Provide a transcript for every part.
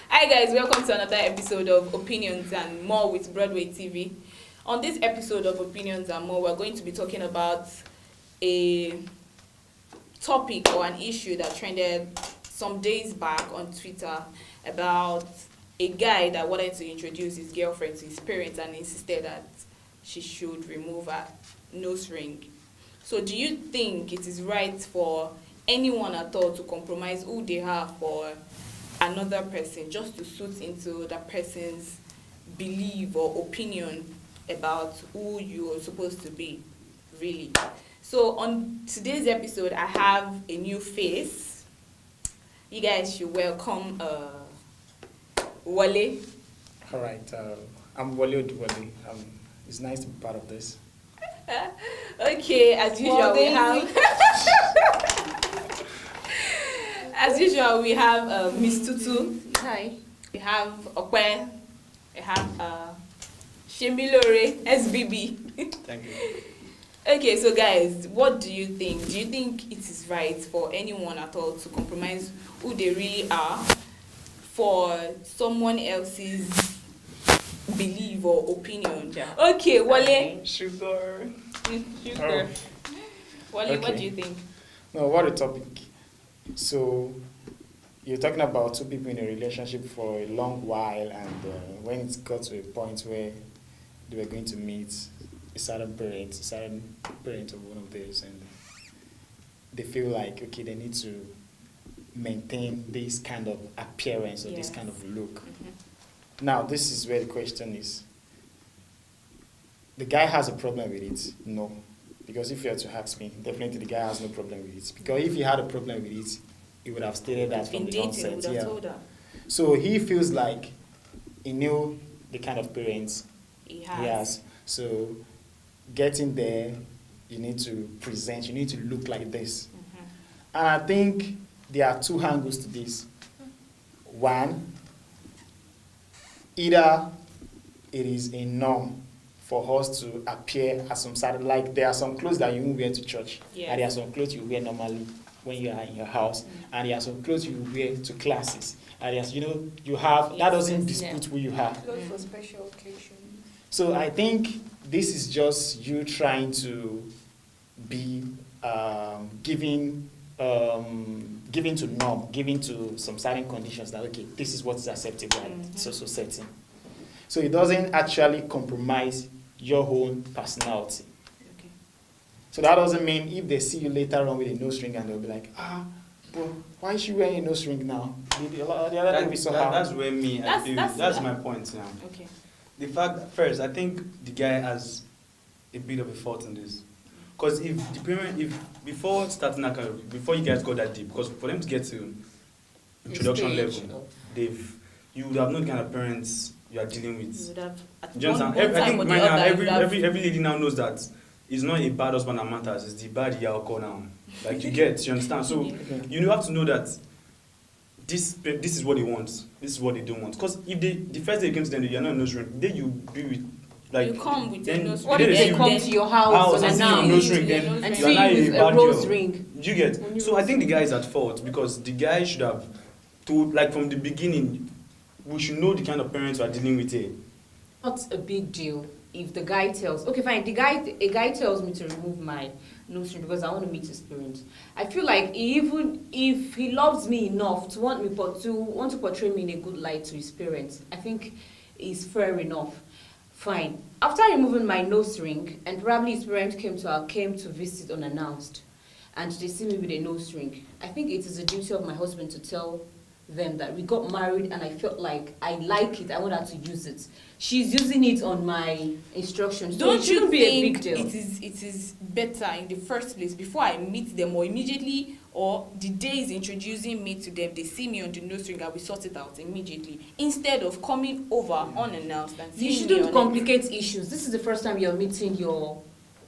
Hi guys, welcome to another episode of Opinions and More with Broadway TV. On this episode of Opinions and More, we're going to be talking about a topic or an issue that trended some days back on Twitter about a guy that wanted to introduce his girlfriend to his parents and insisted that she should remove her nose ring. So do you think it is right for anyone at all to compromise who they are for another person just to suit into that person's belief or opinion about who you're supposed to be, really? So on today's episode, I have a new face. You guys should welcome Wale. All right, I'm Wale Odubole. It's nice to be part of this. Okay, as usual, we have as usual we have Miss Tutu. Hi. We have Okwe. We have Shemilore SBB. Thank you. Okay, so guys, what do you think? Do you think it is right for anyone at all to compromise who they really are for someone else's belief or opinion? Yeah. Okay, Wale. Sugar. Sugar. Wale, Okay. what do you think? No, what a topic. So, you're talking about two people in a relationship for a long while, and when it got to a point where they were going to meet a certain parent of one of theirs, and they feel like, okay, they need to maintain this kind of appearance or this kind of look. Mm-hmm. Now, this is where the question is. The guy has a problem with it? No. Because if you were to ask me, definitely the guy has no problem with it. Because if he had a problem with it, he would have stated that from the onset. Would have told her. So he feels like he knew the kind of parents He he has. has. So getting there, you need to present, you need to look like this. Mm-hmm. And I think there are two angles to this. One, either it is a norm for us to appear as some sort of, like there are some clothes that you won't wear to church, Yeah. and there are some clothes you wear normally when you are in your house, and there are some clothes you wear to classes, and there's, you have, that doesn't dispute who you are. Clothes for special occasions. So I think this is just you trying to be giving to norm, giving to some certain conditions that, okay, this is what is acceptable at so setting. So it doesn't actually compromise your own personality. Okay. So that doesn't mean if they see you later on with a nose ring and they'll be like, but why is she wearing a nose ring now? The other day we saw her. That's where that's my point now. Okay. The fact that first, I think the guy has a bit of a fault in this. Because before starting that kind of, before you guys got that deep, because for them to get to introduction level, you would have known the kind of parents you are dealing with. You would have, at Do you understand? one I time think or the right now, other, you would have- every lady now knows that it's not a bad husband that matters, it's the bad yalco now. Like you understand? So you have to know that this is what they want, this is what they don't want. Because if the first day you came to them, you're not in nose ring, then you be with, like, you come with your then nose What ring, if then they you- come to your house and and see now your nose ring, your then nose and ring. you are see now you with a a bad rose girl. ring? You get? So I think the guy is at fault because the guy should have told, like from the beginning, we should know the kind of parents we are dealing with here. Not a big deal if the guy tells, okay, fine, a guy tells me to remove my nose ring because I want to meet his parents. I feel like even if he loves me enough to want to portray me in a good light to his parents, I think is fair enough. Fine. After removing my nose ring, and probably his parents came to visit unannounced, and they see me with a nose ring, I think it is a duty of my husband to tell them that we got married and I felt like I like it, I want her to use it. She's using it on my instructions. So Don't it you shouldn't be a think big deal. it is better in the first place before I meet them or immediately or the day is introducing me to them, they see me on the nose ring and we sort it out immediately instead of coming over unannounced and You seeing me shouldn't on complicate issues. This is the first time you're meeting your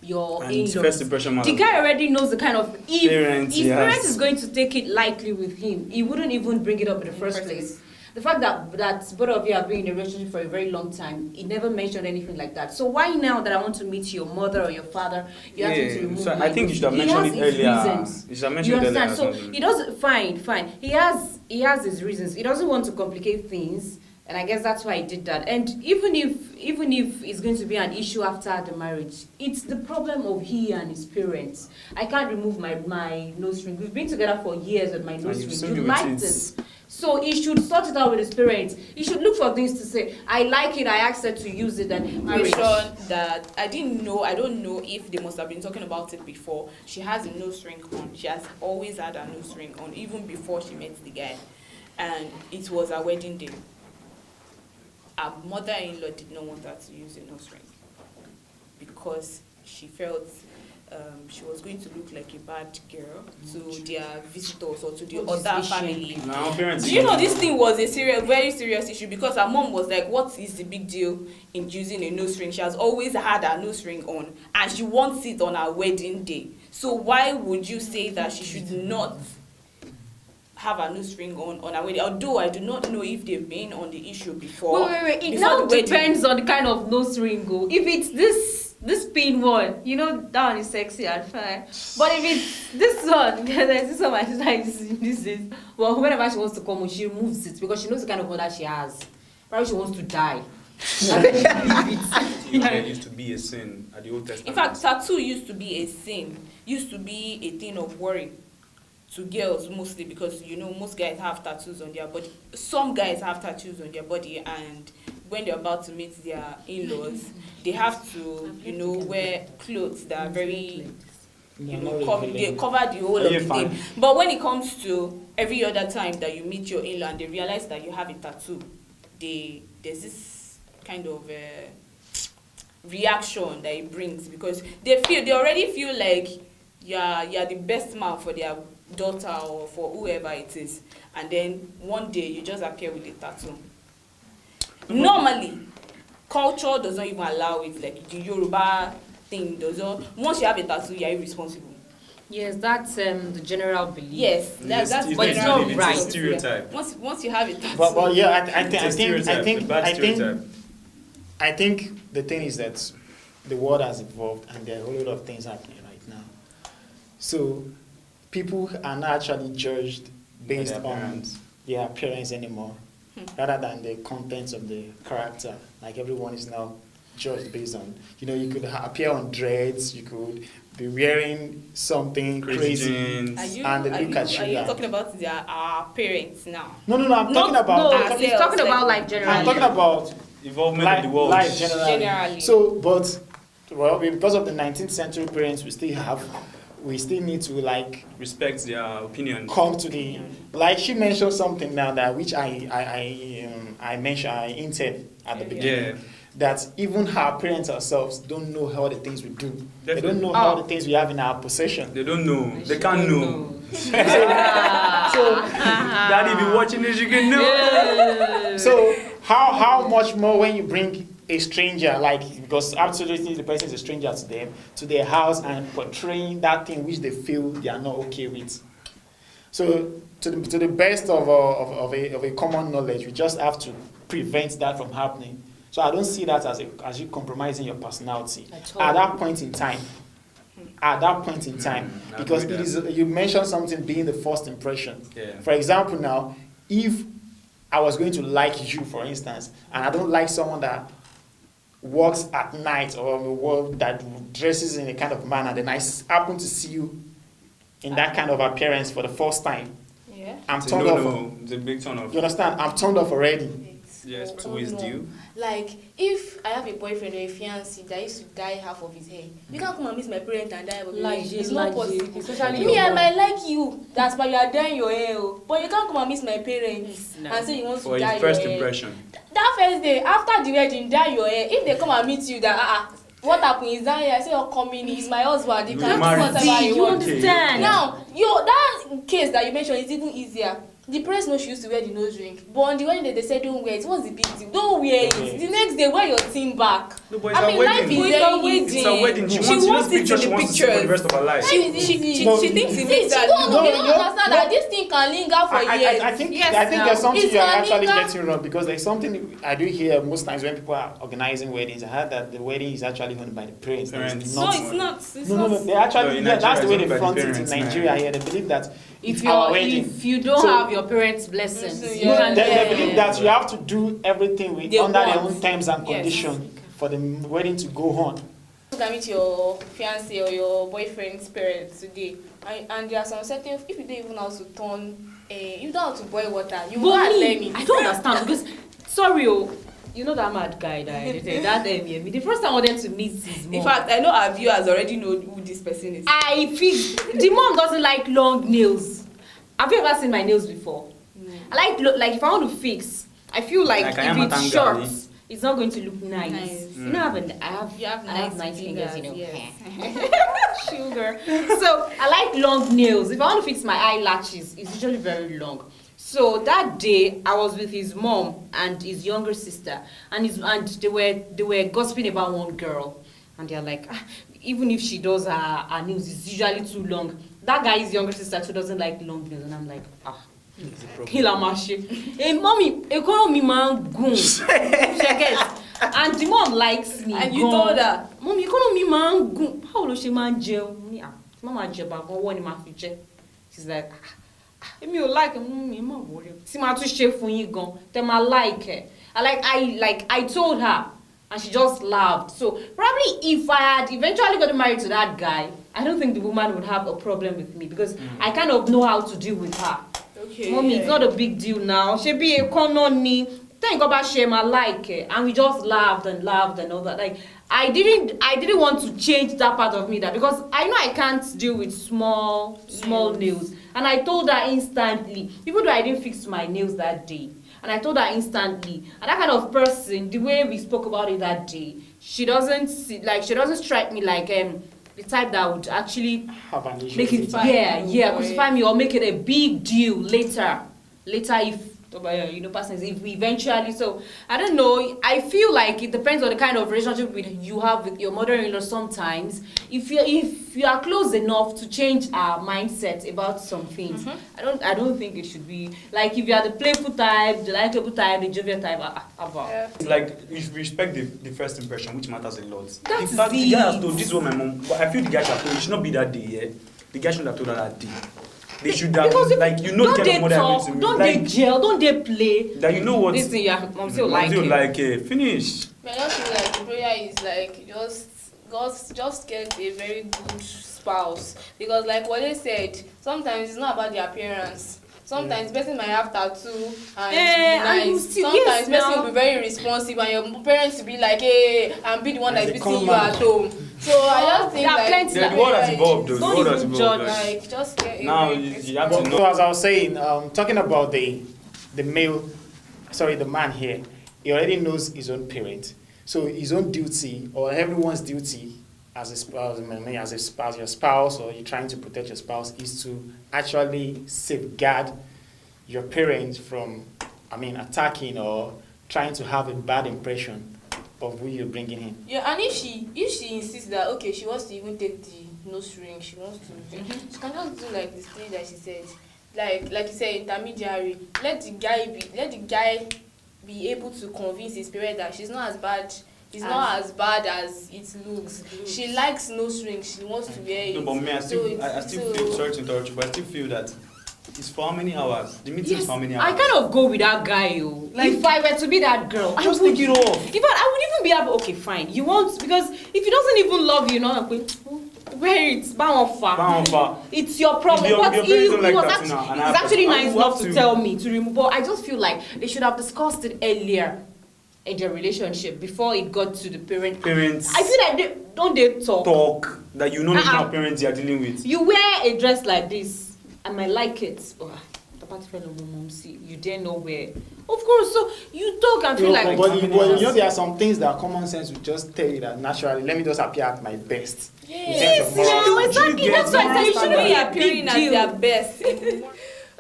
And in-laws. first impression The matters. guy already knows the kind of if Parents, his yes. parents is going to take it lightly with him, he wouldn't even bring it up in the first place. The fact that both of you have been in a relationship for a very long time, it never mentioned anything like that. So why now that I want to meet your mother or your father, you have to remove so my I think you should have He mentioned has it his earlier. reasons. You should have You mentioned it earlier. understand? or So something. he doesn't. Fine. He has his reasons. He doesn't want to complicate things, and I guess that's why he did that. And even if it's going to be an issue after the marriage, it's the problem of he and his parents. I can't remove my nose ring. We've been together for years with my And nose you've ring. seen You with liked it. So he should sort it out with his parents. He should look for things to say. I like it. I asked her to use it. And marriage. Question that I don't know if they must have been talking about it before. She has a nose ring on. She has always had a nose ring on, even before she met the guy. And it was her wedding day. Her mother-in-law did not want her to use a nose ring because she felt she was going to look like a bad girl to their visitors or to the other family. Now, parents. Do you know this thing was a very serious issue because her mom was like, what is the big deal in using a nose ring? She has always had her nose ring on and she wants it on her wedding day. So why would you say that she should not have a nose ring on her wedding? Although I do not know if they've been on the issue before. Wait. It before now the wedding. depends on the kind of nose ring. If it's this pin one, you know, that one is sexy and fine. But if it's this one, there's this one my sister this is. Well, whenever she wants to come, she removes it because she knows the kind of mother she has. Probably she wants to die. It used to be a sin at the Old Testament. In fact, tattoo used to be a sin, used to be a thing of worry to girls mostly because, you know, most guys have tattoos on their body. Some guys have tattoos on their body and when they're about to meet their in-laws, they have to, you know, wear clothes that are very, you know, they cover the whole of the thing. But when it comes to every other time that you meet your in-law and they realize that you have a tattoo, there's this kind of reaction that it brings because they already feel like you're the best man for their daughter or for whoever it is, and then one day you just appear with a tattoo. Normally, culture does not even allow it, like the Yoruba thing does not. Once you have a tattoo, you're irresponsible. Yes, that's the general belief. Yes, that's but it's not right. It's a stereotype. Once you have a tattoo. But yeah, I think the thing is that the world has evolved and there are a whole lot of things happening right now. So people are not actually judged based on their appearance anymore, rather than the contents of the character. Like everyone is now judged based on, you know, you could appear on dreads, you could be wearing something crazy, and they look at you. Are you talking about our parents now? No, I'm talking about. He's talking about like generally. I'm talking about involvement of the world. Life generally. So, but well, because of the 19th century parents, we still need to like respect their opinion. Come to the like she mentioned something now that which I hinted at the beginning. Yeah. That even her parents ourselves don't know how the things we do. Definitely. They don't know how the things we have in our possession. They don't know. They can't know. So, Daddy, be watching this, you can know. Yeah. So how much more when you bring a stranger, like, because absolutely the person is a stranger to them, to their house and portraying that thing which they feel they are not okay with. So to the best of a common knowledge, we just have to prevent that from happening. So I don't see that as you compromising your personality at that point in time. Because it is, you mentioned something being the first impression. Yeah. For example, now, if I was going to like you, for instance, and I don't like someone that walks at night or that dresses in a kind of manner, then I happen to see you in that kind of appearance for the first time. Yeah. I'm turned off. It's a big turn off. You understand? I'm turned off already. Yes, it's always due. Like, if I have a boyfriend or a fiancé that used to dye half of his hair, you can't come and miss my parents and dye half of your hair. It's not possible. Especially Me, I might like you. That's why you are dyeing your hair. But you can't come and miss my parents and say you want For to dye his your first hair. impression. That first day, after the wedding, dye your hair. If they come and meet you, that what happened is that I say you're coming, he's my husband. He You can do married. whatever he You wants. understand? Now, that case that you mentioned is even easier. the parents know she used to wear the nose ring, but on the wedding day they said don't wear it. What's the big deal? Don't wear it. The next day wear your thing back. No, but it's I a mean, wedding. life is It's very a wedding. easy. It's a wedding. She wants it in picture. the She wants to see for the pictures. rest of her life. She thinks it makes She that. don't, they No, don't understand that this thing can linger for years. I think Yes, I think now. there's something It's you're actually Kalinga. getting wrong, because there's something I do hear most times when people are organizing weddings. I heard that the wedding is actually owned by the parents. Parents. No, it's not. It's No, not. They actually, No, in yeah, that's the way Nigeria, they it's front owned by it the in parents, Nigeria man. here. They believe that If our wedding. you don't So- have your parents' blessings, So, you yeah. can't They get believe it. that you have to do everything with They under their want. own terms and Yes. conditions for the wedding to go on. You can meet your fiancé or your boyfriend's parents today, and there are some certain, if you don't even know how to turn, you don't know how to boil water, you But go and me, learn it. I don't understand because, sorry, you know that mad guy that I dated, that the first time I wanted to meet his mom. In fact, I know our viewers already know who this person is. I feel the mom doesn't like long nails. Have you ever seen my nails before? No. I like if I want to fix, I feel like Like I am if a it's tanga, short, it's not going to look nice. Nice. You know, You have I have nice nice fingers, you know. yes. Sugar. So I like long nails. If I want to fix my eyelashes, it's usually very long. So that day I was with his mom and his younger sister, and they were gossiping about one girl, and they're like, even if she does her nails, it's usually too long. That guy's younger sister too doesn't like long nails, and I'm like, Kila Mashi. Hey, mommy, economy man goon. And the mom likes me. And you told her, Mommy, economy man goon. How will she man jail? Mama jeba go one in my future. She's like, if you like mommy, I'm not worried. See my two chef for you gone. Then I like her. I told her, and she just laughed. So probably if I had eventually got married to that guy, I don't think the woman would have a problem with me because I kind of know how to deal with her. okay, Mommy, yeah. it's not a big deal now. She be a economy. Thank God about shame. I like it, and we just laughed and all that. Like I didn't want to change that part of me, that because I know I can't deal with small nails, and I told her instantly. Even though I didn't fix my nails that day, and I told her instantly. And that kind of person, the way we spoke about it that day, she doesn't strike me like the type that would actually Have an issue make with it it. crucify me or make it a big deal later if if we eventually. So I don't know, I feel like it depends on the kind of relationship you have with your mother-in-law. Sometimes if you are close enough to change our mindset about some things, I don't think it should be like if you are the playful type, the likable type, the jovial type. It's like you should respect the first impression, which matters a lot. That's In fact, the guy has it. told, this is what my mom, but I feel the guy should have told, it should not be that day, yeah? The guy shouldn't have told her that day. They should have, Because the don't kind of they mother talk, I'm don't like, they gel, don't they play? that you know what, This thing your mom still Mom still like finish. But I just feel like the prayer is like just get a very good spouse, because like what they said, sometimes it's not about the appearance. Sometimes person might have tattoo and be and you nice. still- Sometimes yes, person now. will be very responsive and your parents will be like, hey, and be the one And that's they beating come you out. at home. So I just think There are like plenty The that- world has evolved, though. The Don't world has even evolved. judge. like just get a Now very you have to So know. as I was saying, talking about the man here, he already knows his own parent. So his own duty, or everyone's duty as a spouse, your spouse, or you're trying to protect your spouse, is to actually safeguard your parents from, attacking or trying to have a bad impression of who you're bringing in. Yeah, and if she insists that okay, she wants to even take the nose ring, she wants to she can just do like the thing that she said, like you said, intermediary. Let the guy be able to convince his parents that she's not as bad. It's not as bad as it looks. She likes nose rings. She wants to wear it. No, but me, I still feel, sorry to interrupt you, but I still feel that it's for how many hours? The meeting is for how many hours? I kind of go with that guy, yo. Like- If I were to be that girl, I Just would. take it off. In fact, I would even be able. Okay, fine. You want, because if he doesn't even love you, wear it. Bound for. It's your problem. If your But parents he don't like was that actually, now, and he I was have actually to- nice I enough have to to- tell me to remove. But I just feel like they should have discussed it earlier in their relationship before it got to the parent. Parents I feel like they talk. talk that you know the kind Uh-uh. of parents you are dealing with. You wear a dress like this, I might like it. You dare not wear. Of course, so you talk and feel like. But there are some things that common sense will just tell you that naturally, let me just appear at my best. In terms of Yes, moral now, exactly. You That's why I get say you shouldn't be a appearing big at deal. their best.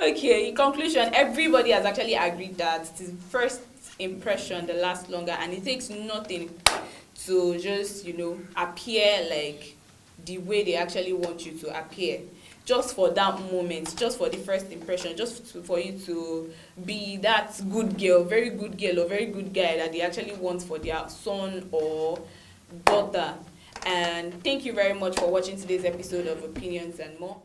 Okay, in conclusion, everybody has actually agreed that it is first impression that lasts longer, and it takes nothing to just, appear like the way they actually want you to appear. Just for that moment, just for the first impression, for you to be that good girl, very good girl, or very good guy that they actually want for their son or daughter. And thank you very much for watching today's episode of Opinions and More.